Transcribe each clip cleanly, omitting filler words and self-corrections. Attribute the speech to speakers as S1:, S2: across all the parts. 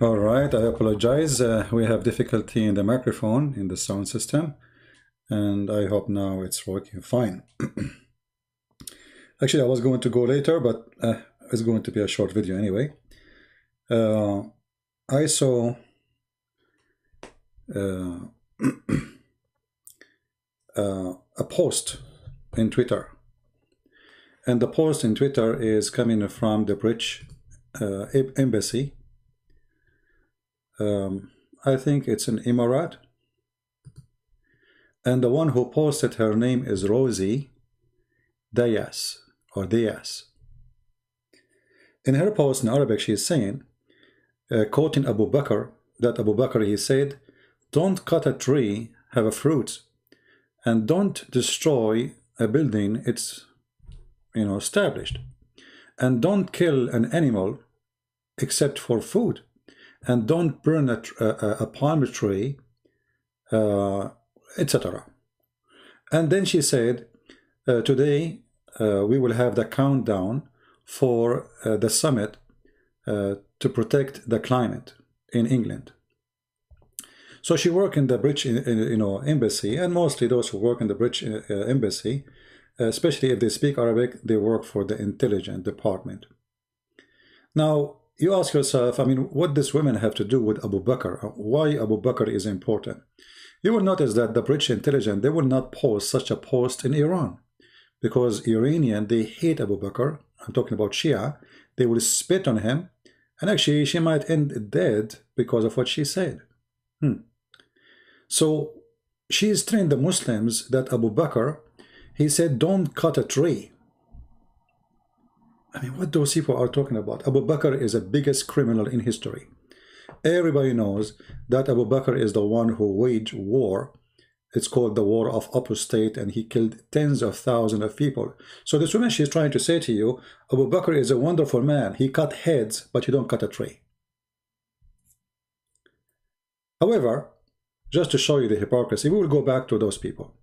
S1: All right, I apologize. We have difficulty in the microphone in the sound system, and I hope now it's working fine. Actually, I was going to go later, but it's going to be a short video anyway. I saw a post in Twitter, and the post in Twitter is coming from the British embassy. I think it's an Emirat, and the one who posted, her name is Rosie Dias or Dias. In her post in Arabic, she is saying, quoting Abu Bakr, that Abu Bakr, he said, "Don't cut a tree, have a fruit, and don't destroy a building it's established, and don't kill an animal except for food, and don't burn a palm tree, etc." And then she said, today we will have the countdown for the summit to protect the climate in England. So she worked in the British embassy, and mostly those who work in the British embassy, especially if they speak Arabic, they work for the intelligence department. Now you ask yourself, what does women have to do with Abu Bakr? Why Abu Bakr is important? You will notice that the British intelligence, they will not post such a post in Iran, because Iranian, they hate Abu Bakr. I'm talking about Shia. They will spit on him, and actually she might end dead because of what she said. So she is telling the Muslims that Abu Bakr, he said, don't cut a tree. What those people are talking about? Abu Bakr is the biggest criminal in history. Everybody knows that Abu Bakr is the one who waged war. It's called the War of Apostate, and he killed tens of thousands of people. So this woman, she's trying to say to you, Abu Bakr is a wonderful man. He cut heads, but you don't cut a tree. However, just to show you the hypocrisy, we will go back to those people.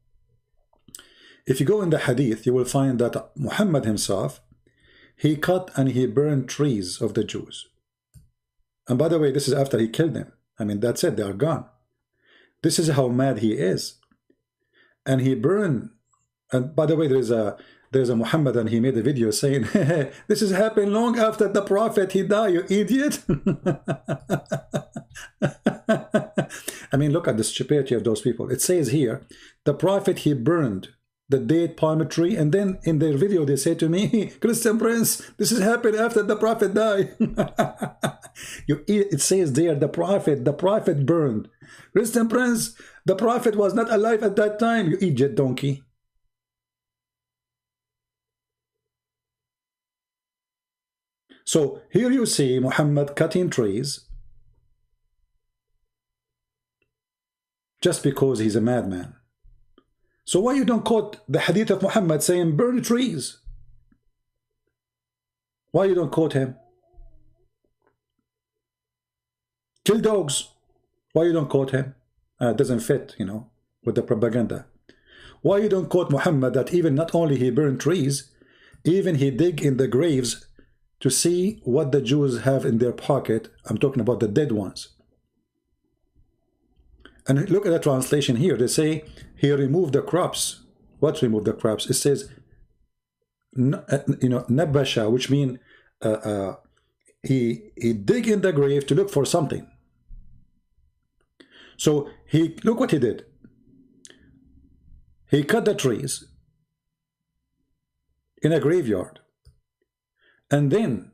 S1: If you go in the hadith, you will find that Muhammad himself, he cut and he burned trees of the Jews. And by the way, this is after he killed them. That's it, they are gone. This is how mad he is. And he burned, and by the way, there's a Muhammad, and he made a video saying, this has happened long after the Prophet, he died, you idiot. Look at the stupidity of those people. It says here, the Prophet, he burned the date palm tree, and then in their video they say to me, Christian Prince, this has happened after the Prophet died. It says there, the Prophet burned. Christian Prince, the Prophet was not alive at that time, you idiot donkey. So here you see Muhammad cutting trees just because he's a madman. So why you don't quote the hadith of Muhammad saying burn trees? Why you don't quote him? Kill dogs. Why you don't quote him? It doesn't fit, with the propaganda. Why you don't quote Muhammad that even not only he burned trees, even he dig in the graves to see what the Jews have in their pocket. I'm talking about the dead ones. And look at the translation here. They say he removed the crops. What removed the crops? It says, nabasha, which means he dig in the grave to look for something. So look what he did. He cut the trees in a graveyard, and then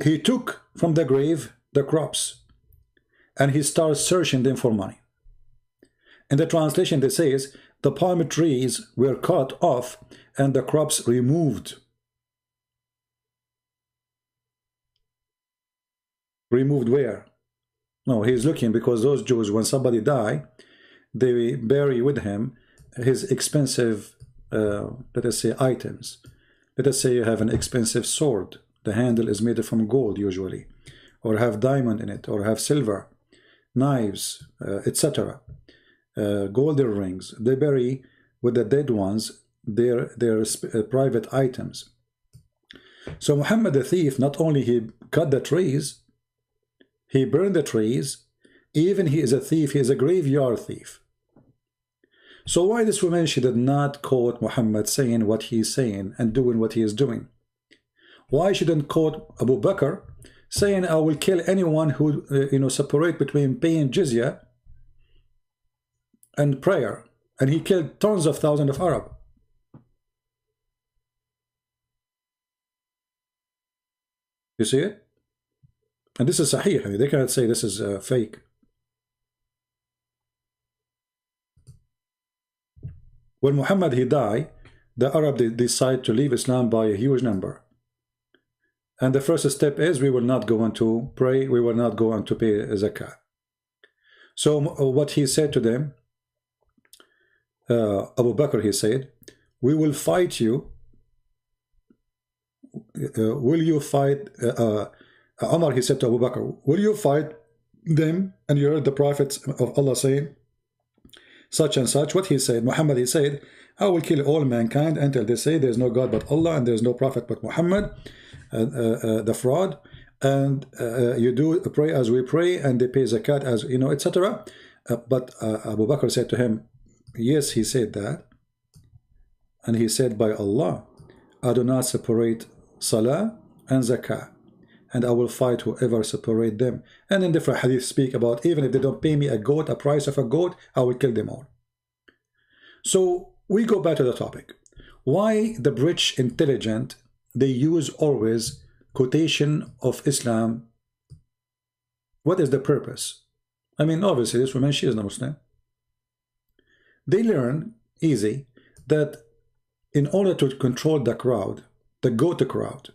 S1: he took from the grave the crops, and he starts searching them for money. In the translation, they says the palm trees were cut off and the crops removed. Removed where? No, he's looking, because those Jews, when somebody die, they bury with him his expensive, let us say, items. Let us say you have an expensive sword. The handle is made from gold usually, or have diamond in it, or have silver, knives, etc. Golden rings. They bury with the dead ones their private items. So Muhammad the thief, not only he cut the trees, he burned the trees, even he is a thief, he is a graveyard thief. So why this woman, she did not quote Muhammad saying what he is saying and doing what he is doing? Why she didn't quote Abu Bakr saying, I will kill anyone who separate between paying jizya and prayer, and he killed tons of thousands of Arab. You see it? And this is sahih. They cannot say this is fake. When Muhammad he died, the Arab they decide to leave Islam by a huge number. And the first step is we will not go on to pray, we will not go on to pay zakah. So what he said to them, Abu Bakr, he said, we will fight you. Will you fight? Omar, he said to Abu Bakr, will you fight them? And you heard the prophets of Allah saying such and such. What he said, Muhammad, he said, I will kill all mankind until they say there is no God but Allah and there is no prophet but Muhammad, the fraud, and you do pray as we pray, and they pay zakat as etc. But Abu Bakr said to him, yes, he said that, and he said, by Allah, I do not separate salah and zakah, and I will fight whoever separate them. And in different hadith speak about, even if they don't pay me a goat, a price of a goat, I will kill them all. So we go back to the topic. Why the British intelligent, they use always quotation of Islam? What is the purpose? I mean, obviously this woman, she is not Muslim. They learn easy that in order to control the crowd, the goat crowd,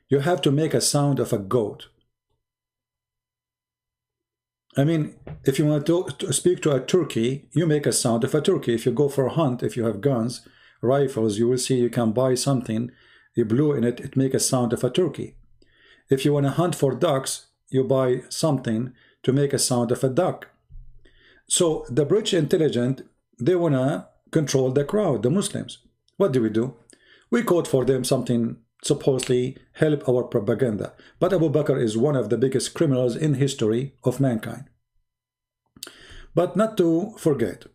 S1: you have to make a sound of a goat. I mean, if you want to speak to a turkey, you make a sound of a turkey. If you go for a hunt, if you have guns, rifles, you will see you can buy something, you blow in it, it make a sound of a turkey. If you want to hunt for ducks, you buy something to make a sound of a duck. So the British intelligent, they want to control the crowd, the Muslims. What do? We quote for them something supposedly help our propaganda. But Abu Bakr is one of the biggest criminals in history of mankind. But not to forget,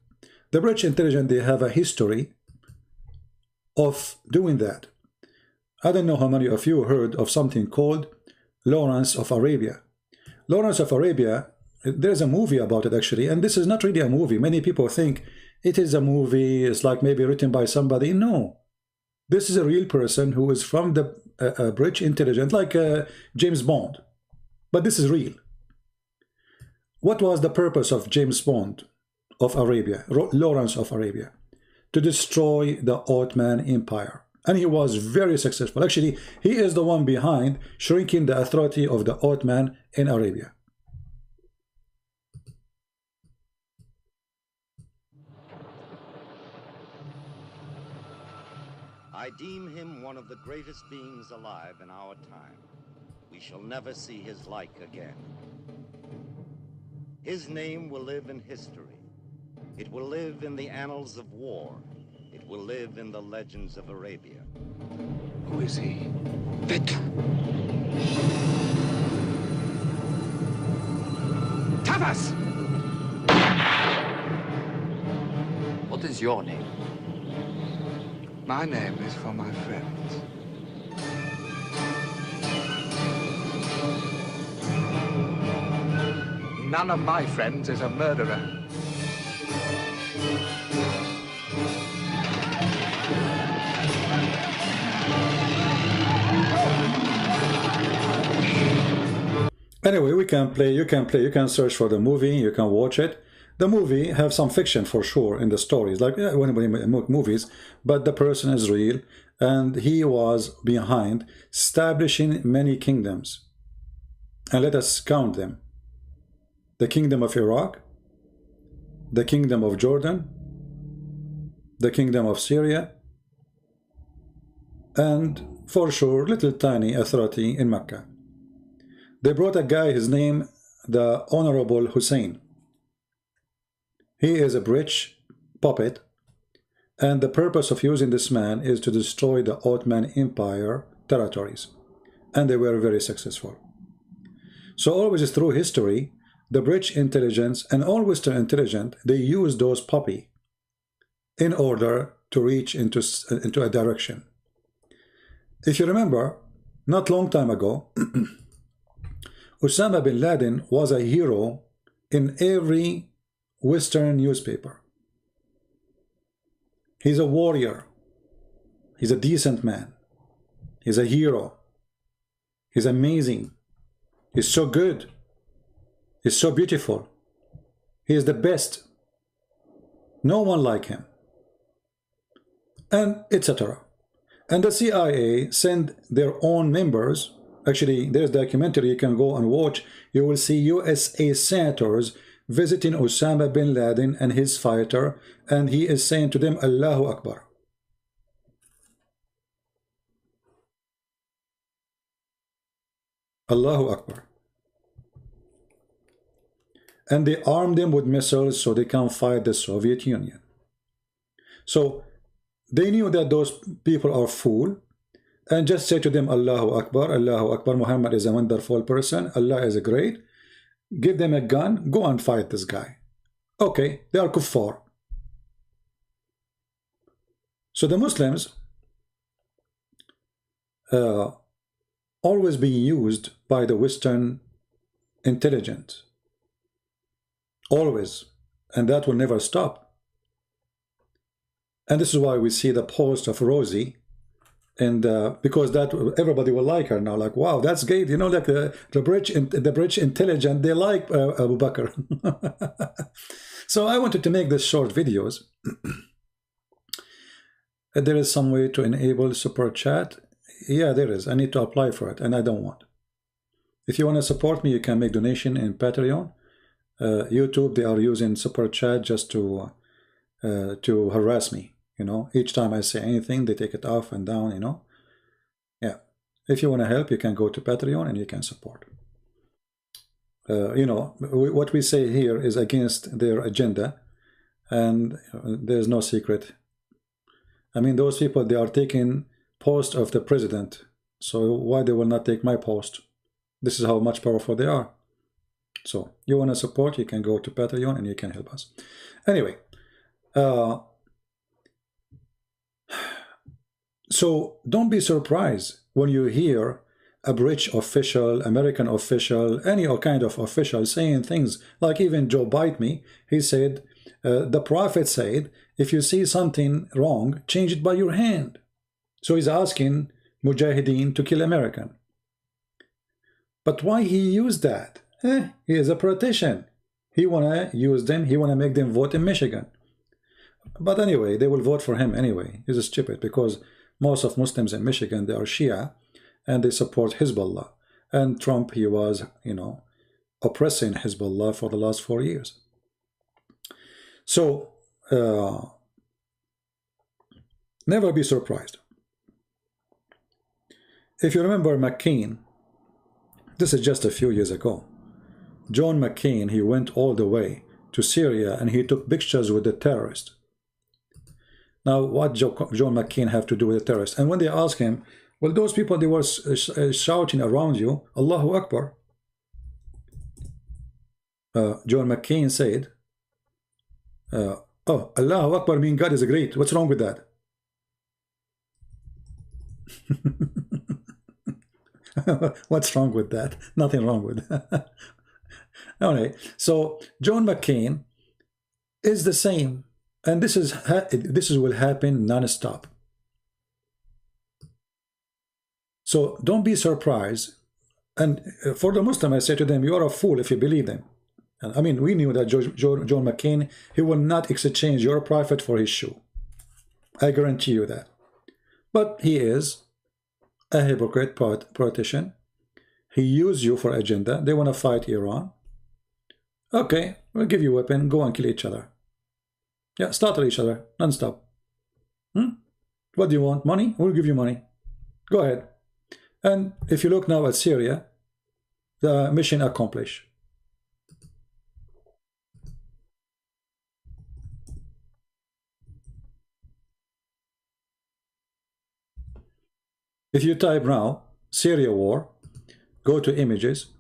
S1: the British intelligence, they have a history of doing that. I don't know how many of you heard of something called Lawrence of Arabia. Lawrence of Arabia, there's a movie about it actually, and this is not really a movie. Many people think it is a movie, it's like maybe written by somebody. No. This is a real person who is from the British intelligence, like James Bond. But this is real. What was the purpose of James Bond of Arabia, Lawrence of Arabia? To destroy the Ottoman Empire. And he was very successful. Actually, he is the one behind shrinking the authority of the Ottoman in Arabia.
S2: I deem him one of the greatest beings alive in our time. We shall never see his like again. His name will live in history. It will live in the annals of war. It will live in the legends of Arabia.
S3: Who is he? Vetu. Tavas!
S4: What is your name?
S3: My name is for my friends. None of my friends is a murderer.
S1: Anyway, we can play, you can search for the movie, you can watch it. The movie have some fiction for sure in the stories, like when we make movies, but the person is real, and he was behind establishing many kingdoms. And let us count them. The kingdom of Iraq, the kingdom of Jordan, the kingdom of Syria, and for sure little tiny authority in Mecca. They brought a guy, his name the Honorable Hussein. He is a British puppet, and the purpose of using this man is to destroy the Ottoman Empire territories. and they were very successful. So always through history, the British intelligence and all Western intelligence, they use those puppy in order to reach into a direction. If you remember, not long time ago, Osama bin Laden was a hero in every Western newspaper. He's a warrior. He's a decent man. He's a hero. He's amazing. He's so good. He's so beautiful. He is the best. No one like him. And etc. And the CIA send their own members. Actually, there's a documentary you can go and watch. You will see USA senators visiting Osama bin Laden and his fighter, and he is saying to them, Allahu Akbar. Allahu Akbar. And they arm them with missiles so they can fight the Soviet Union. So they knew that those people are fool, and just say to them, Allahu Akbar, Allahu Akbar, Muhammad is a wonderful person, Allah is a great. Give them a gun, go and fight this guy. Okay, they are kuffar. So the Muslims always being used by the Western intelligence. Always. And that will never stop. And this is why we see the post of Rosie, and because that everybody will like her now, like, wow, that's great, you know, like the British intelligence, they like Abu Bakr. So I wanted to make this short videos. There is some way to enable super chat. Yeah, there is. I need to apply for it, and I don't want. If you want to support me, you can make donation in Patreon. YouTube, they are using super chat just to harass me. You know, each time I say anything, they take it off and down, you know. Yeah. If you want to help, you can go to Patreon and you can support. You know, what we say here is against their agenda, and there's no secret. I mean, those people, they are taking post of the president. So why they will not take my post? This is how much powerful they are. So you want to support, you can go to Patreon and you can help us. Anyway, so don't be surprised when you hear a British official, American official, any kind of official saying things like, even Joe Biden, he said, the Prophet said, if you see something wrong, change it by your hand. So he's asking Mujahideen to kill American. But why he used that? He is a politician. He want to use them, he want to make them vote in Michigan. But anyway, they will vote for him anyway. He's stupid, because most of Muslims in Michigan, they are Shia, and they support Hezbollah. And Trump, he was, you know, oppressing Hezbollah for the last 4 years. So, never be surprised. If you remember McCain, this is just a few years ago. John McCain, he went all the way to Syria and he took pictures with the terrorists. Now, what John McCain have to do with the terrorists? And when they ask him, well, those people, they were shouting around you, Allahu Akbar. John McCain said, oh, Allahu Akbar means God is great. What's wrong with that? What's wrong with that? Nothing wrong with that. Anyway, so John McCain is the same, and this will happen non-stop. So don't be surprised. And for the Muslim, I say to them, you are a fool if you believe them. And I mean, we knew that John McCain, he will not exchange your prophet for his shoe. I guarantee you that. But he is a hypocrite politician. He used you for agenda. They want to fight Iran. Okay, we'll give you a weapon. Go and kill each other. Yeah, slaughter each other non-stop. What do you want? Money? We'll give you money. Go ahead. And if you look now at Syria, the mission accomplished. If you type now Syria war, go to images,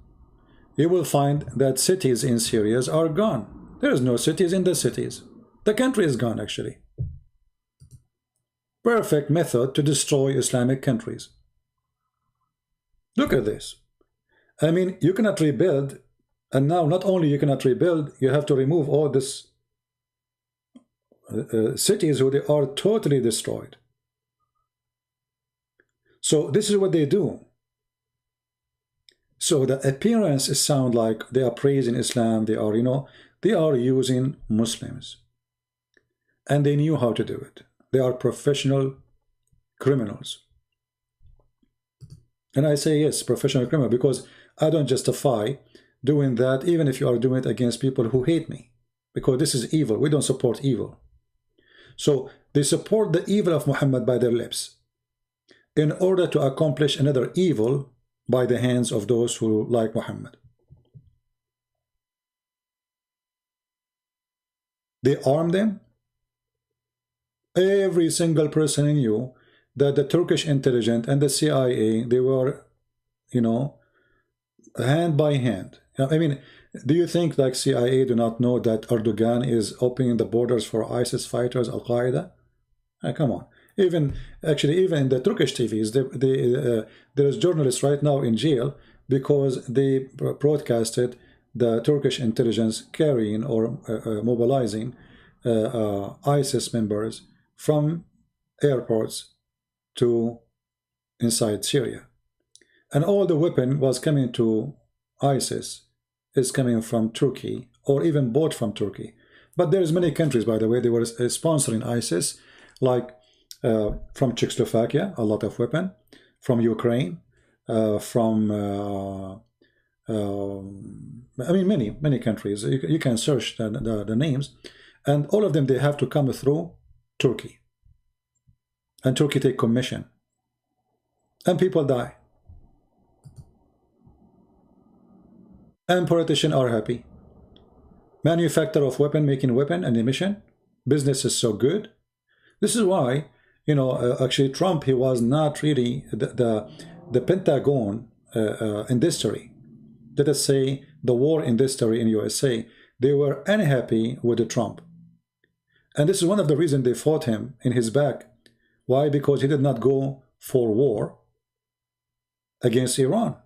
S1: you will find that cities in Syria are gone. There is no cities in the cities. The country is gone, actually. Perfect method to destroy Islamic countries. Look at this. I mean, you cannot rebuild, and now not only you cannot rebuild, you have to remove all this cities who they are totally destroyed. So this is what they do. So the appearance sound like they are praising Islam, they are, you know, they are using Muslims. And they knew how to do it. They are professional criminals. And I say yes, professional criminal, because I don't justify doing that even if you are doing it against people who hate me. Because this is evil. We don't support evil. So they support the evil of Muhammad by their lips in order to accomplish another evil by the hands of those who like Muhammad. They arm them. Every single person knew that the Turkish intelligence and the CIA, they were, you know, hand by hand. I mean, do you think like CIA do not know that Erdogan is opening the borders for ISIS fighters, Al-Qaeda? Come on. Even in the Turkish TVs, there is journalists right now in jail because they broadcasted the Turkish intelligence carrying or mobilizing ISIS members from airports to inside Syria. And all the weapon was coming to ISIS is coming from Turkey or even bought from Turkey. But there's many countries, by the way, they were sponsoring ISIS, like from Czechoslovakia, a lot of weapon, from Ukraine, from I mean many countries. You can search the names, and all of them, they have to come through Turkey, and Turkey take commission, and people die, and politicians are happy. Manufacturer of weapon making weapon and ammunition, business is so good. This is why, you know, actually Trump, he was not really the Pentagon industry. Let us say the war industry in USA, they were unhappy with the Trump. And this is one of the reasons they fought him in his back. Why? Because he did not go for war against Iran.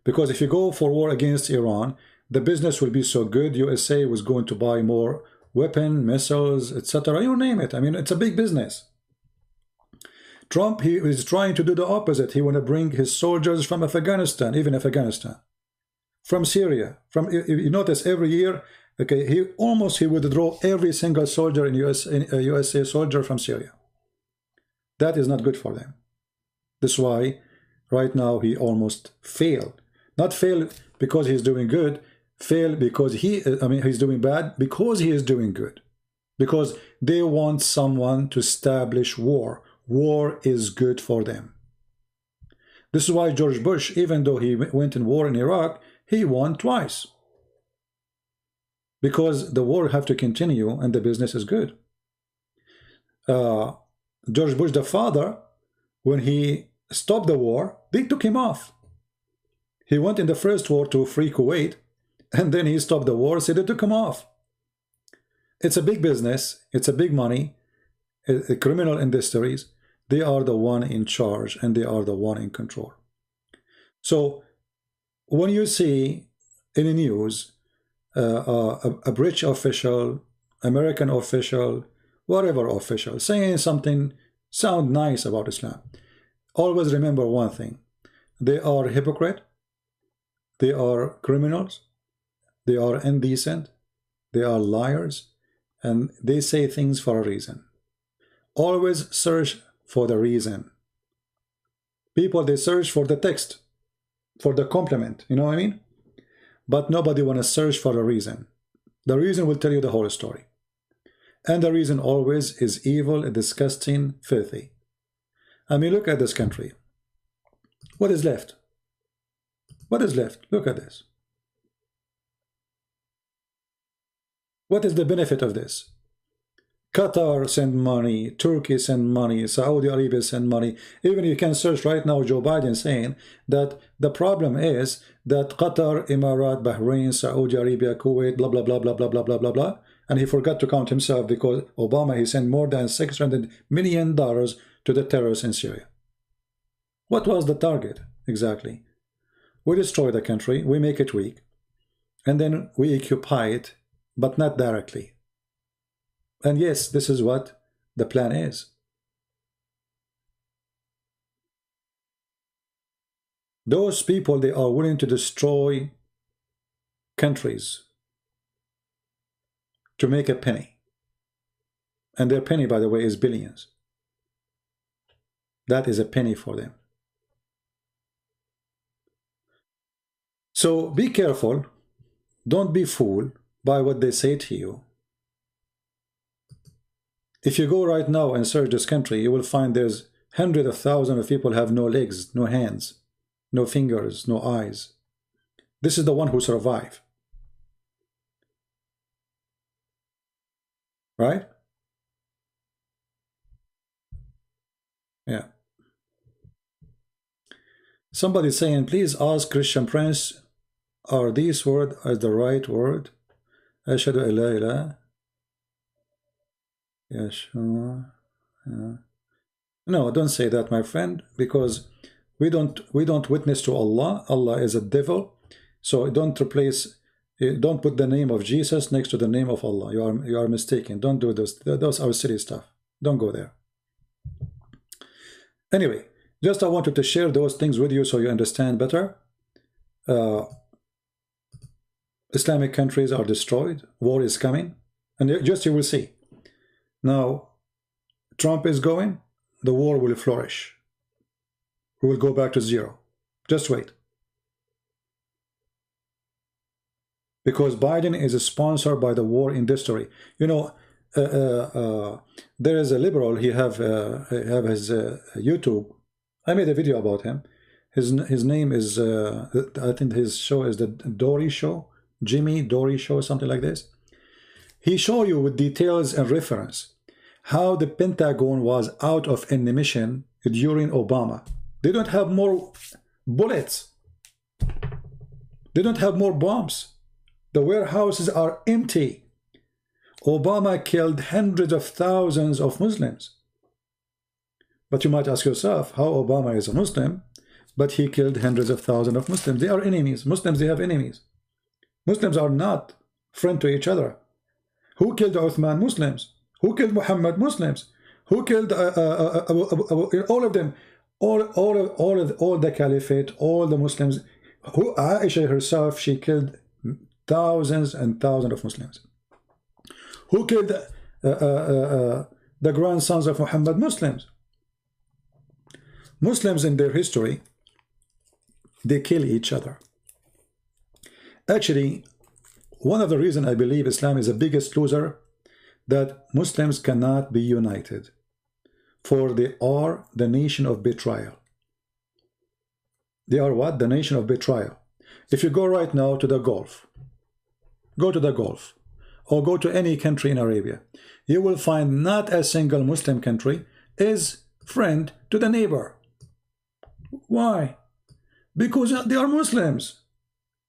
S1: Because if you go for war against Iran, the business will be so good, USA was going to buy more weapon, missiles, etc. You name it. I mean, it's a big business. Trump, he is trying to do the opposite. He want to bring his soldiers from Afghanistan, even Afghanistan, from Syria. From, you notice every year, okay, he withdraw every single soldier in USA soldier from Syria. That is not good for them. That's why right now he almost failed. Not fail because he's doing good, fail because he's doing bad because he is doing good. Because they want someone to establish war. War is good for them. This is why George Bush, even though he went in war in Iraq, he won twice. Because the war have to continue and the business is good. George Bush, the father, when he stopped the war, they took him off. He went in the first war to free Kuwait, and then he stopped the war, so they took him off. It's a big business. It's a big money. Criminal industries, they are the one in charge and they are the one in control. So when you see in the news a British official, American official, whatever official, saying something sound nice about Islam, always remember one thing. They are hypocrite, they are criminals, they are indecent, they are liars, and they say things for a reason. Always search for the reason. People, they search for the text, for the compliment, you know what I mean? But nobody want to search for a reason. The reason will tell you the whole story. And the reason always is evil, disgusting, filthy. I mean, look at this country. What is left? What is left? Look at this. What is the benefit of this? Qatar send money, Turkey send money, Saudi Arabia send money. Even you can search right now Joe Biden saying that the problem is that Qatar, Emirat, Bahrain, Saudi Arabia, Kuwait, blah, blah, blah, blah, blah, blah, blah, blah, blah. And he forgot to count himself because Obama, he sent more than $600 million to the terrorists in Syria. What was the target exactly? We destroy the country, we make it weak, and then we occupy it, but not directly. And yes, this is what the plan is. Those people, they are willing to destroy countries to make a penny. And their penny, by the way, is billions. That is a penny for them. So be careful. Don't be fooled by what they say to you. If you go right now and search this country, you will find there's hundreds of thousands of people have no legs, no hands, no fingers, no eyes. This is the one who survive. Right? Yeah. Somebody saying, please ask Christian Prince, are these words as the right word? Ashhadu an la ilaha. Yeshua. Yeah. No, don't say that, my friend, because we don't witness to Allah. Allah is a devil. So don't put the name of Jesus next to the name of Allah. You are mistaken. Don't do those. Those are silly stuff. Don't go there. Anyway, just I wanted to share those things with you so you understand better. Islamic countries are destroyed. War is coming. And just you will see. Now, Trump is going. The war will flourish. We will go back to zero. Just wait. Because Biden is sponsored by the war industry. You know, there is a liberal. He have his YouTube. I made a video about him. His name is I think his show is the Dory Show, Jimmy Dory Show, something like this. He show you with details and reference how the Pentagon was out of ammunition during Obama. They don't have more bullets. They don't have more bombs. The warehouses are empty. Obama killed hundreds of thousands of Muslims. But you might ask yourself, how Obama is a Muslim, but he killed hundreds of thousands of Muslims. They are enemies. Muslims, they have enemies. Muslims are not friends to each other. Who killed Uthman? Muslims. Who killed Muhammad? Muslims. Who killed all of them? All the caliphate, all the Muslims. Who Aisha herself, she killed thousands and thousands of Muslims. Who killed the grandsons of Muhammad? Muslims. Muslims in their history, they kill each other. Actually, one of the reasons I believe Islam is the biggest loser, that Muslims cannot be united, for they are the nation of betrayal. They are what? The nation of betrayal. If you go right now to the Gulf, go to the Gulf, or go to any country in Arabia, you will find not a single Muslim country is friend to the neighbor. Why? Because they are Muslims.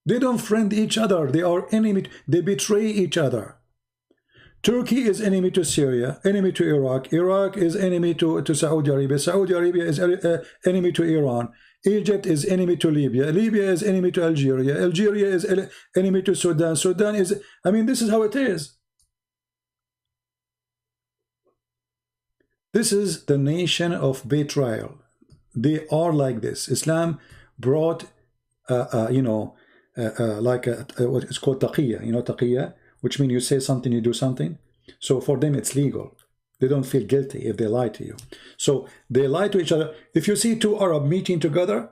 S1: They don't friend each other. They are enemy. They betray each other. Turkey is enemy to Syria, enemy to Iraq. Iraq is enemy to Saudi Arabia. Saudi Arabia is enemy to Iran. Egypt is enemy to Libya. Libya is enemy to Algeria. Algeria is enemy to Sudan. Sudan is, I mean, this is how it is. This is the nation of betrayal. They are like this. Islam brought, you know, like what is called taqiyya. You know, taqiyya, which means you say something, you do something. So for them, it's legal. They don't feel guilty if they lie to you. So they lie to each other. If you see two Arab meeting together,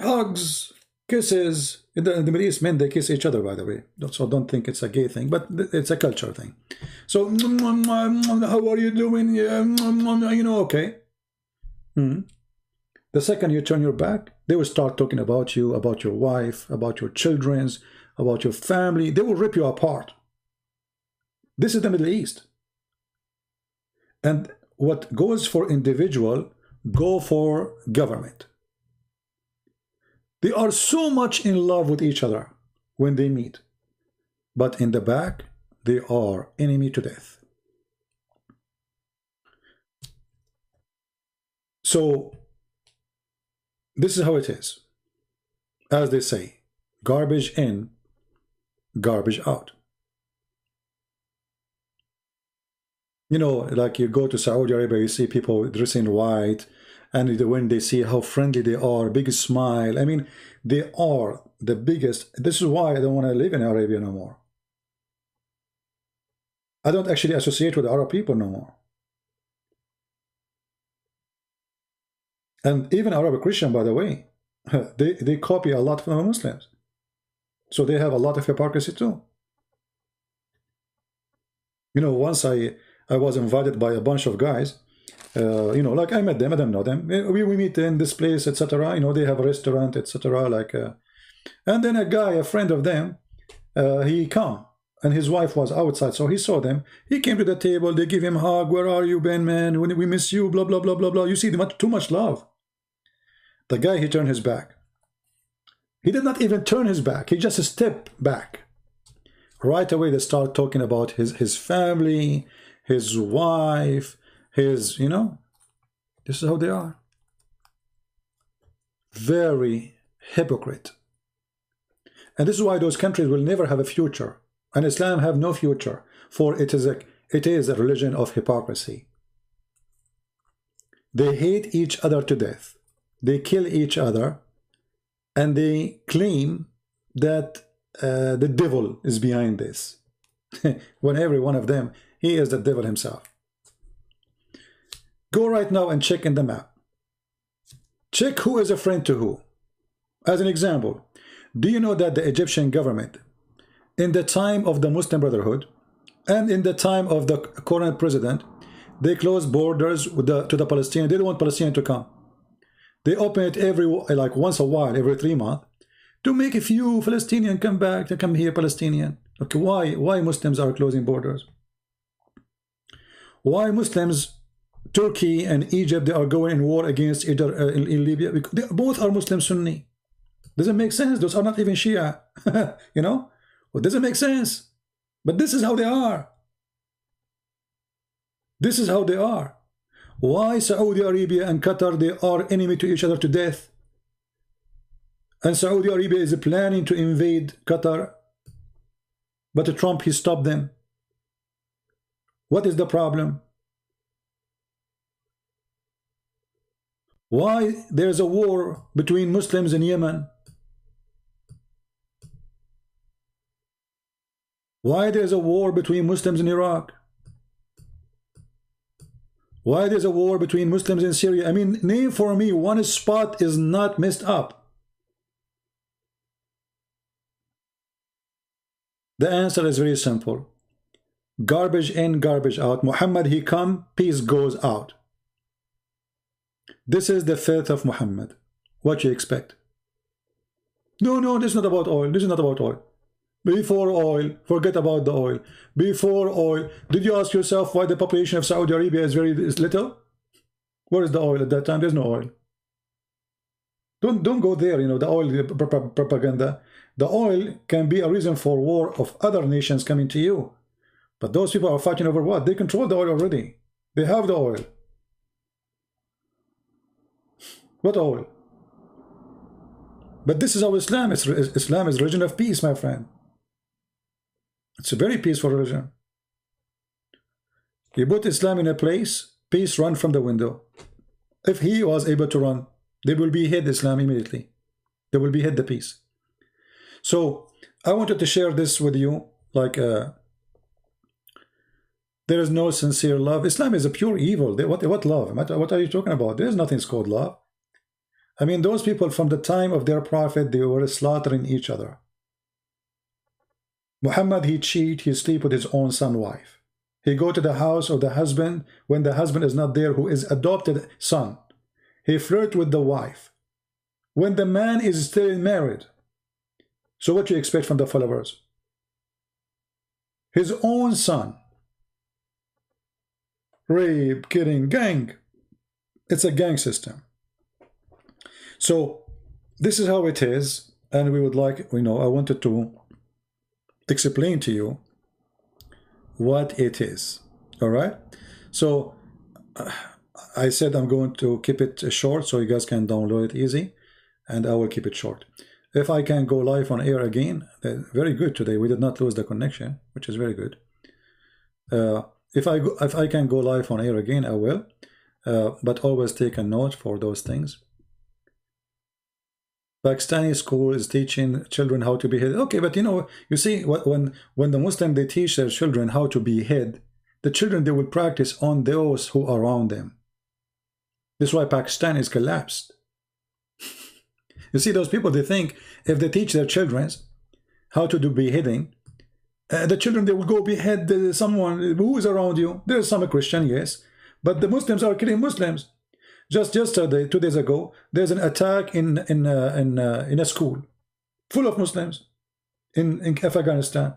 S1: hugs, kisses. In the Middle East, men, they kiss each other, by the way. So don't think it's a gay thing, but it's a culture thing. So, how are you doing? You know, okay. The second you turn your back, they will start talking about you, about your wife, about your children, about your family. They will rip you apart. This is the Middle East. And what goes for individual, go for government. They are so much in love with each other when they meet, but in the back, they are enemy to death. So this is how it is. As they say, garbage in, garbage out. You know, like you go to Saudi Arabia, you see people dressing white, and when they see how friendly they are, big smile. I mean, they are the biggest. This is why I don't want to live in Arabia no more. I don't actually associate with Arab people no more. And even Arab Christian, by the way, they copy a lot from the Muslims. So they have a lot of hypocrisy too. You know, once I was invited by a bunch of guys, you know, like I met them, I don't know them. We meet in this place, etc. You know, they have a restaurant, etc. Like, and then a guy, a friend of them, he come, and his wife was outside, so he saw them. He came to the table, they give him a hug. Where are you, Ben, man? We miss you, blah, blah, blah, blah, blah. You see, too much love. The guy, he turned his back. He did not even turn his back. He just stepped back. Right away, they start talking about his family, his wife, his, you know, this is how they are. Very hypocrite. And this is why those countries will never have a future. And Islam have no future, for it is a religion of hypocrisy. They hate each other to death. They kill each other, and they claim that the devil is behind this. When every one of them, he is the devil himself. Go right now and check in the map. Check who is a friend to who. As an example, do you know that the Egyptian government, in the time of the Muslim Brotherhood, and in the time of the current president, they closed borders with to the Palestinians. They don't want Palestinians to come. They open it like once a while, every 3 months, to make a few Palestinians come back, to come here, Palestinian. Okay, why Muslims are closing borders? Why Muslims, Turkey and Egypt, they are going in war against either in Libya? Because they both are Muslim Sunni. Doesn't make sense. Those are not even Shia. You know? Well, doesn't make sense. But this is how they are. This is how they are. Why Saudi Arabia and Qatar, they are enemy to each other to death? And Saudi Arabia is planning to invade Qatar, but Trump, he stopped them. What is the problem? Why there's a war between Muslims in Yemen? Why there's a war between Muslims in Iraq? Why there's a war between Muslims in Syria? I mean, name for me one spot is not messed up. The answer is very simple. Garbage in, garbage out. Muhammad, he come, peace goes out. This is the faith of Muhammad. What you expect? No, this is not about oil. This is not about oil. Before oil, forget about the oil. Before oil, did you ask yourself why the population of Saudi Arabia is little? Where is the oil at that time? There's no oil. Don't go there, you know, the oil propaganda. The oil can be a reason for war of other nations coming to you. But those people are fighting over what? They control the oil already. They have the oil. What oil? But this is how Islam is. Islam is religion of peace, my friend. It's a very peaceful religion. You put Islam in a place, peace run from the window. If he was able to run, they will be hid Islam immediately. They will be hid the peace. So I wanted to share this with you, like there is no sincere love. Islam is a pure evil. What love? What are you talking about? There is nothing called love. I mean, those people from the time of their prophet, they were slaughtering each other. Muhammad, he cheat, he sleep with his own son wife. He go to the house of the husband when the husband is not there, who is adopted son. He flirt with the wife when the man is still married. So what do you expect from the followers? His own son. rape, killing, gang. It's a gang system. So this is how it is, and we would like, I wanted to explain to you what it is. All right. So I said I'm going to keep it short so you guys can download it easy, and I will keep it short. If I can go live on air again, very good today. We did not lose the connection, which is very good. If I can go live on air again, I will. But always take a note for those things. Pakistani school is teaching children how to behead. Okay, but you see, when the Muslim, they teach their children how to behead, the children, they will practice on those who are around them. This is why Pakistan is collapsed. You see, those people, they think if they teach their children how to do beheading, the children, they will go behead someone who is around you. There's some Christian, yes, but the Muslims are killing Muslims. Just yesterday, 2 days ago, there's an attack in a school full of Muslims in Afghanistan.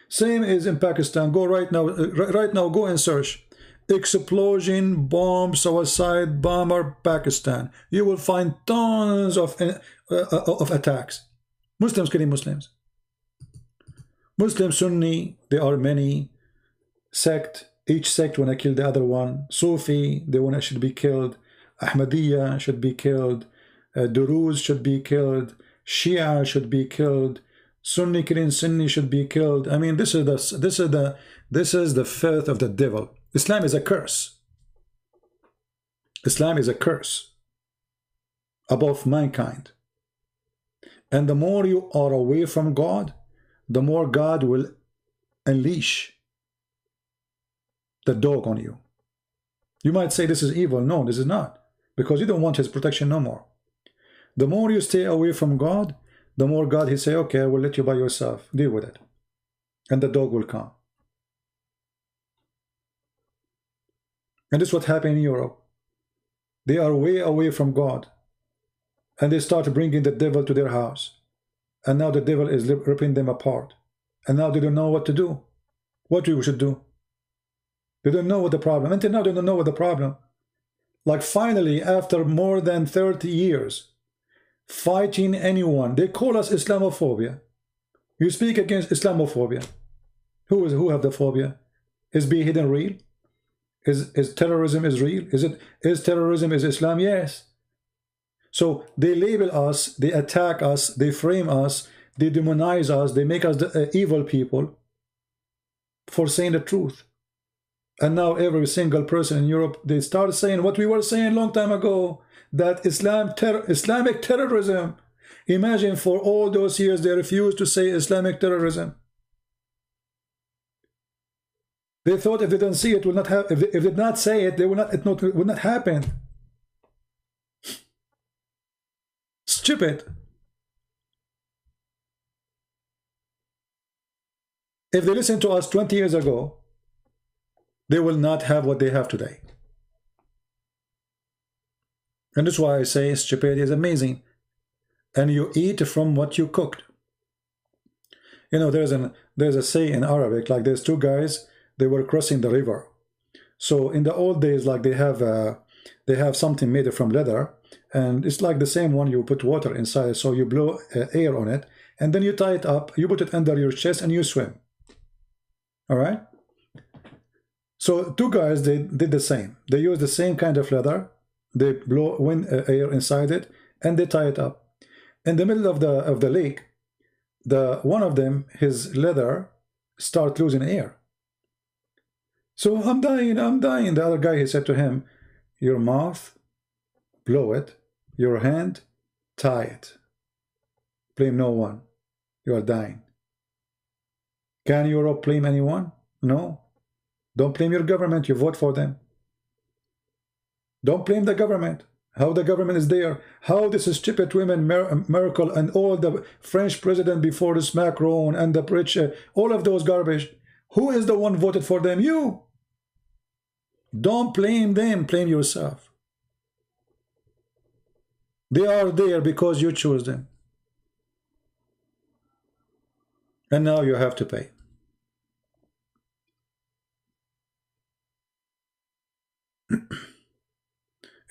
S1: Same is in Pakistan. Go right now, go and search explosion, bomb, suicide, bomber, Pakistan. You will find tons of attacks. Muslims killing Muslims. Muslim, Sunni, there are many sect. Each sect want to kill the other one. Sufi, they want to should be killed. Ahmadiyya should be killed. Duruz should be killed. Shia should be killed. Sunni killing Sunni should be killed. I mean, this is the filth of the devil. Islam is a curse. Islam is a curse above mankind. And the more you are away from God, the more God will unleash the dog on you. You might say this is evil. No, this is not. Because you don't want his protection no more. The more you stay away from God, the more God, he say, okay, I will let you by yourself. Deal with it. And the dog will come. And this is what happened in Europe. They are way away from God. And they start bringing the devil to their house. And now the devil is ripping them apart. And now they don't know what to do. What we should do. They don't know what the problem. Until now, they don't know what the problem. Like finally, after more than 30 years, fighting anyone, they call us Islamophobia. You speak against Islamophobia. Who have the phobia? Is beheading real? Is terrorism is real? Is terrorism is Islam? Yes. So they label us, they attack us, they frame us, they demonize us, they make us the evil people for saying the truth. And now every single person in Europe, they start saying what we were saying a long time ago, that Islamic terrorism. Imagine for all those years they refused to say Islamic terrorism. They thought if they don't see it, will not have. If they did not say it, they will not. It would not happen. Stupid. If they listened to us 20 years ago, they will not have what they have today. And that's why I say stupidity is amazing. And you eat from what you cooked. You know, there's a say in Arabic, like there's two guys, they were crossing the river. So in the old days, like they have something made from leather, and it's like the same one, you put water inside, so you blow air on it, and then you tie it up, you put it under your chest, and you swim. All right? So two guys, they did the same. They used the same kind of leather, they blow wind air inside it, and they tie it up. In the middle of the lake, one of them, his leather, start losing air. So I'm dying. The other guy, he said to him, your mouth, blow it, your hand, tie it. Blame no one. You are dying. Can Europe blame anyone? No. Don't blame your government. You vote for them. Don't blame the government. How the government is there. How this stupid women, Merkel and all the French president before this, Macron and the British, all of those garbage. Who is the one voted for them? You. Don't blame them. Blame yourself. They are there because you chose them. And now you have to pay.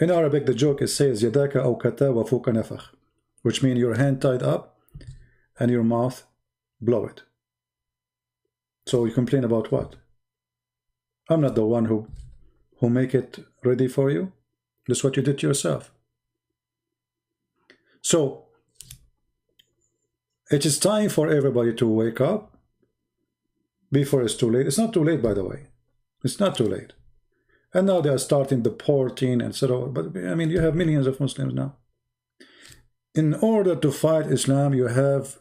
S1: In Arabic, the joke is says yadaka aw kata wa fuka nafakh, which means your hand tied up and your mouth blow it. So you complain about what? I'm not the one who make it ready for you. That's what you did to yourself. So it is time for everybody to wake up before it's too late. It's not too late, by the way. It's not too late. And now they are starting deporting and so on. But I mean, you have millions of Muslims now. In order to fight Islam, you have,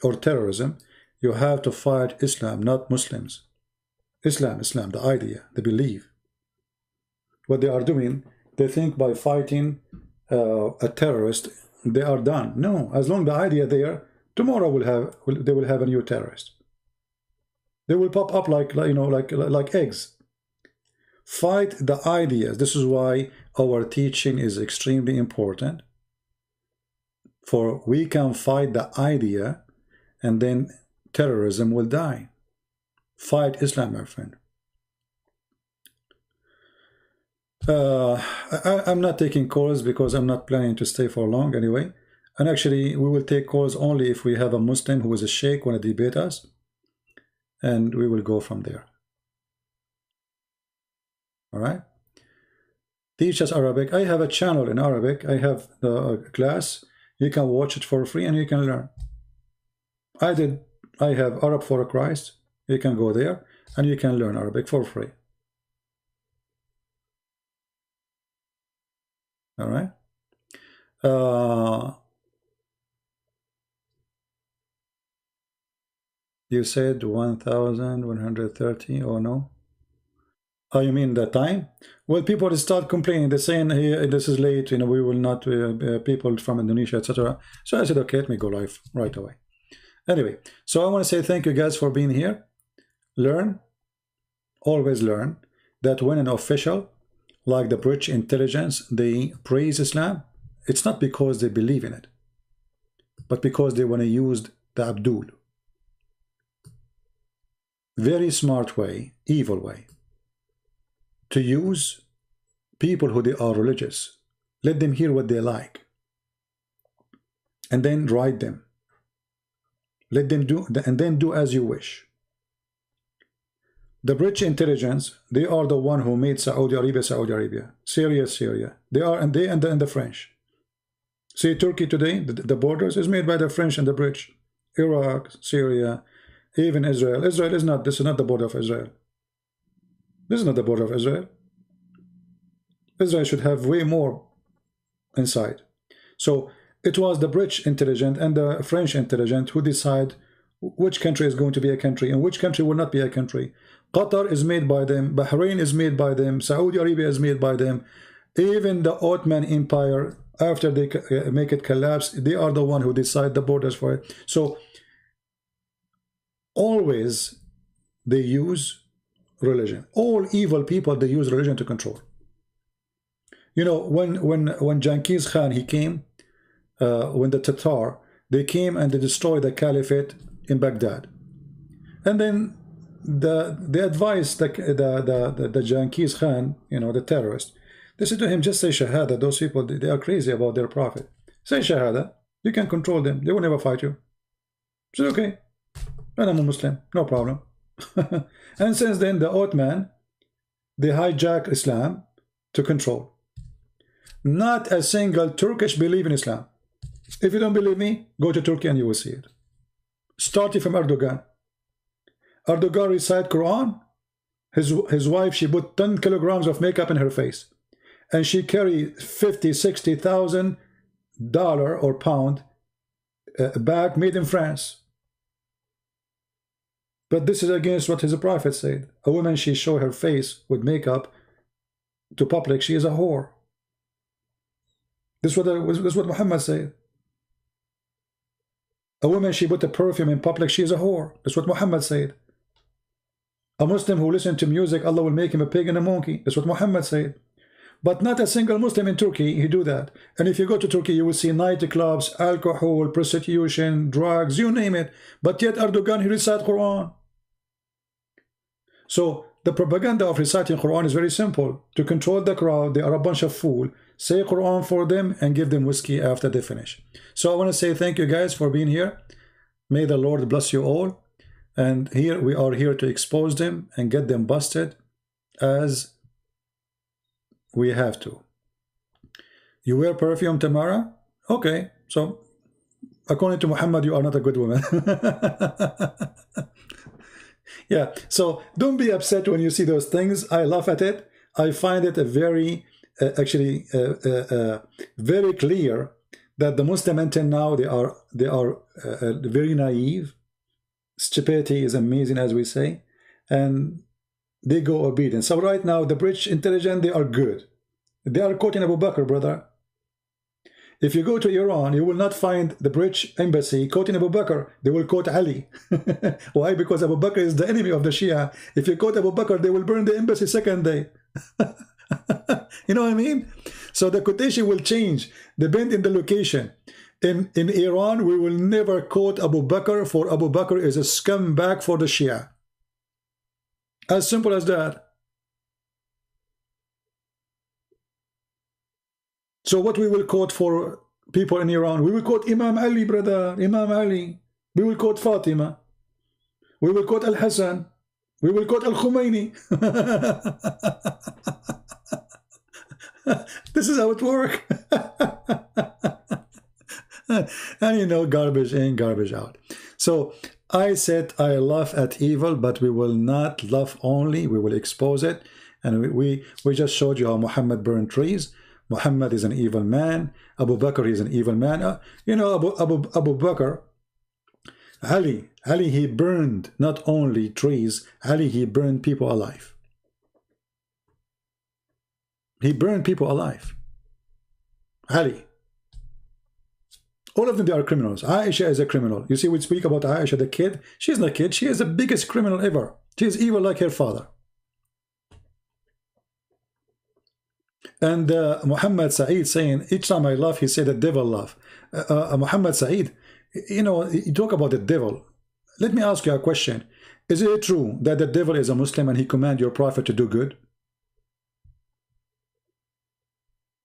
S1: or terrorism, you have to fight Islam, not Muslims. Islam, the idea, the belief. What they are doing, they think by fighting a terrorist, they are done. No, as long as the idea there, tomorrow they will have a new terrorist. They will pop up like eggs. Fight the ideas. This is why our teaching is extremely important. For we can fight the idea, and then terrorism will die. Fight Islam, my friend. I'm not taking calls because I'm not planning to stay for long anyway. And actually, we will take calls only if we have a Muslim who is a sheikh want to debate us. And we will go from there. All right? Teach us Arabic. I have a channel in Arabic. I have the class. You can watch it for free and you can learn. I have Arab for Christ. You can go there and you can learn Arabic for free. All right? You said 1,130, oh no? Oh, you mean the time? Well, people start complaining. They're saying, hey, this is late, we will not, people from Indonesia, etc. So I said, okay, let me go live right away. Anyway, so I want to say thank you guys for being here. Learn, always learn, that when an official, like the British intelligence, they praise Islam, it's not because they believe in it, but because they want to use the Abdul. Very smart way, evil way, to use people who they are religious. Let them hear what they like. And then write them. Let them do, and then do as you wish. The British intelligence, they are the one who made Saudi Arabia, Syria. They are, and the French. See, Turkey today, the borders is made by the French and the British. Iraq, Syria, even Israel. Israel is not, this is not the border of Israel. This is not the border of Israel. Israel should have way more inside. So it was the British intelligence and the French intelligence who decide which country is going to be a country and which country will not be a country. Qatar is made by them, Bahrain is made by them, Saudi Arabia is made by them. Even the Ottoman Empire, after they make it collapse, they are the one who decide the borders for it. So always they use religion. All evil people, they use religion to control. You know, when Genghis Khan, he came, when the Tatar, they came and they destroyed the caliphate in Baghdad. And then they advised the Genghis Khan, the terrorist. They said to him, just say Shahada. Those people, they are crazy about their prophet. Say Shahada. You can control them. They will never fight you. He said, okay. And I'm a Muslim. No problem. And since then, the Ottoman, they hijack Islam to control. Not a single Turkish believe in Islam. If you don't believe me, go to Turkey and you will see it. Starting from Erdogan. Erdogan recite Quran. His wife, she put 10 kilograms of makeup in her face. And she carried $50,000, $60,000 or pound bag made in France. But this is against what his prophet said. A woman, she show her face with makeup to public, she is a whore. This is what Muhammad said. A woman, she put a perfume in public, she is a whore. That's what Muhammad said. A Muslim who listens to music, Allah will make him a pig and a monkey. That's what Muhammad said. But not a single Muslim in Turkey, he do that. And if you go to Turkey, you will see nightclubs, alcohol, prostitution, drugs, you name it. But yet Erdogan, he recite Quran. So The propaganda of reciting Quran is very simple. To control the crowd, they are a bunch of fools. Say Quran for them and give them whiskey after they finish. So I want to say thank you guys for being here. May the Lord bless you all. And here we are here to expose them and get them busted as we have to. You wear perfume, Tamara? Okay, so according to Muhammad, you are not a good woman. Yeah, so don't be upset when you see those things. I laugh at it. I find it a very, very clear that the Muslim until now, they are very naive. Stupidity is amazing, as we say, and they go obedient. So right now, the British intelligence, they are good. They are quoting Abu Bakr, brother. If you go to Iran, you will not find the British embassy quoting Abu Bakr. They will quote Ali. Why? Because Abu Bakr is the enemy of the Shia. If you quote Abu Bakr, they will burn the embassy second day. You know what I mean? So the quotation will change, depend in the location. In Iran, we will never quote Abu Bakr, for Abu Bakr is a scumbag for the Shia. As simple as that. So what we will quote for people in Iran? We will quote Imam Ali, brother. Imam Ali. We will quote Fatima. We will quote Al-Hassan. We will quote Al-Khomeini. This is how it works. And you know, garbage in, garbage out. So I said I laugh at evil, but we will not laugh only. We will expose it. And we just showed you how Muhammad burned trees. Muhammad is an evil man. Abu Bakr is an evil man. You know, Abu Bakr, Ali, he burned not only trees, Ali, he burned people alive. He burned people alive. Ali. All of them, they are criminals. Aisha is a criminal. You see, we speak about Aisha, the kid. She's not a kid. She is the biggest criminal ever. She is evil like her father. And Muhammad Saeed saying, each time I laugh, he said the devil laugh. Muhammad Saeed, you know, you talk about the devil. Let me ask you a question. Is it true that the devil is a Muslim and he commands your prophet to do good?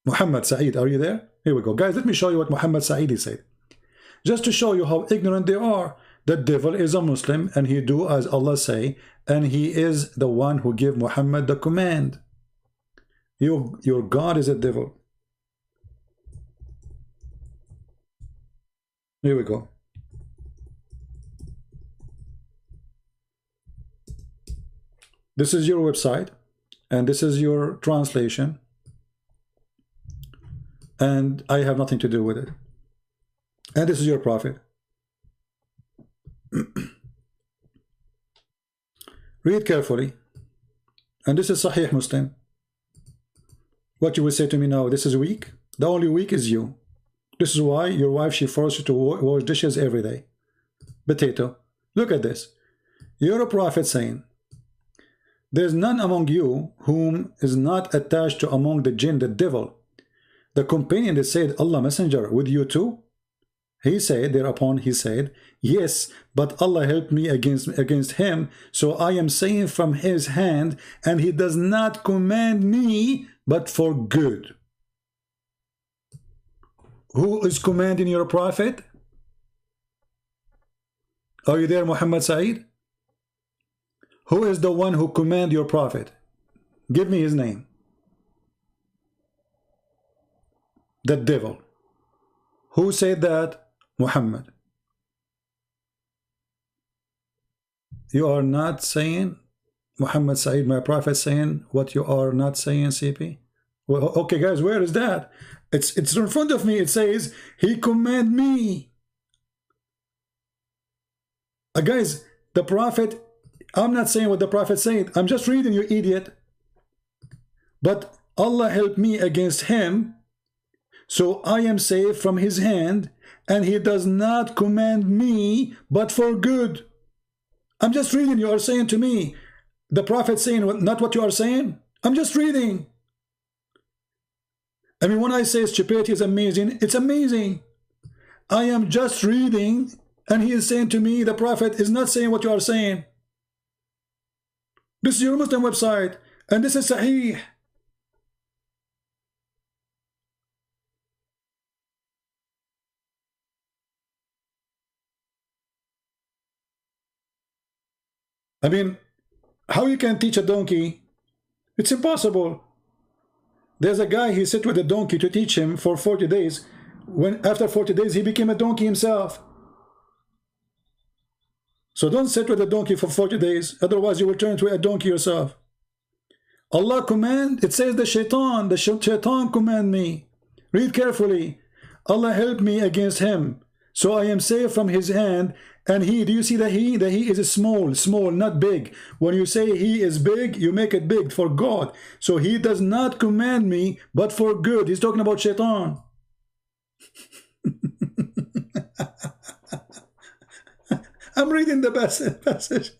S1: Muhammad Saeed, are you there? Here we go. Guys, let me show you what Muhammad Saeed said. Just to show you how ignorant they are. The devil is a Muslim and he do as Allah say, and he is the one who give Muhammad the command. Your God is a devil. Here we go. This is your website, and this is your translation, and I have nothing to do with it. And this is your prophet. Read carefully. And this is Sahih Muslim. What you will say to me now, this is weak? The only weak is you. This is why your wife, she forces you to wash dishes every day. Potato. Look at this. You're a prophet saying, there's none among you whom is not attached to among the jinn, the devil. The companion that said, Allah Messenger, with you too? He said, thereupon he said, yes, but Allah helped me against him, so I am saying from his hand, and he does not command me, but for good. Who is commanding your prophet? Are you there, Muhammad Saeed? Who is the one who command your prophet? Give me his name. The devil. Who said that? Muhammad. You are not saying, Muhammad Saeed, my prophet, saying what you are not saying, CP? Well, okay, guys, where is that? It's in front of me. It says, he command me. Guys, the prophet, I'm not saying what the prophet said. I'm just reading, you idiot. But Allah helped me against him, so I am saved from his hand, and he does not command me, but for good. I'm just reading. You are saying to me, the prophet saying not what you are saying. I'm just reading. I mean, when I say stupidity is amazing, it's amazing. I am just reading, and he is saying to me, the prophet is not saying what you are saying. This is your Muslim website, and this is Sahih. I mean, how you can teach a donkey? It's impossible. There's a guy, he sat with a donkey to teach him for 40 days. When after 40 days, he became a donkey himself. So don't sit with a donkey for 40 days, otherwise you will turn into a donkey yourself. Allah command, it says the shaitan command me. Read carefully. Allah help me against him, so I am safe from his hand. And he, do you see the he? The he is small, not big. When you say he is big, you make it big for God. So he does not command me, but for good. He's talking about shaitan. I'm reading the passage.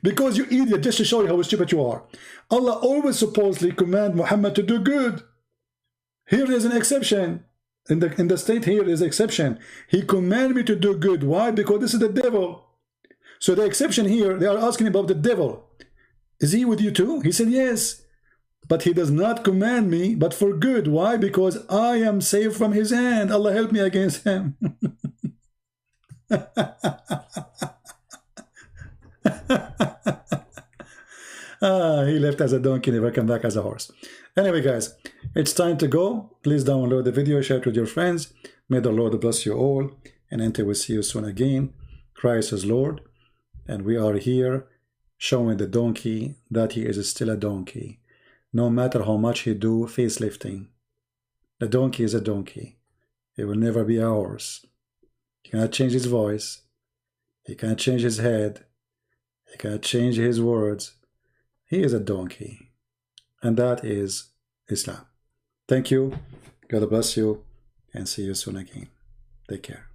S1: Because you idiot, just to show you how stupid you are. Allah always supposedly command Muhammad to do good. Here is an exception. In the state here is exception. He commanded me to do good. Why? Because this is the devil. So the exception here, they are asking about the devil. Is he with you too? He said yes. But he does not command me, but for good. Why? Because I am safe from his hand. Allah help me against him. He left as a donkey, never come back as a horse. Anyway, guys, it's time to go. Please download the video, share it with your friends. May the Lord bless you all. And until we see you soon again, Christ is Lord. And we are here showing the donkey that he is still a donkey. No matter how much he do facelifting. The donkey is a donkey. It will never be a horse. He cannot change his voice. He cannot change his head. He cannot change his words. He is a donkey. And that is Islam. Thank you. God bless you. And see you soon again. Take care.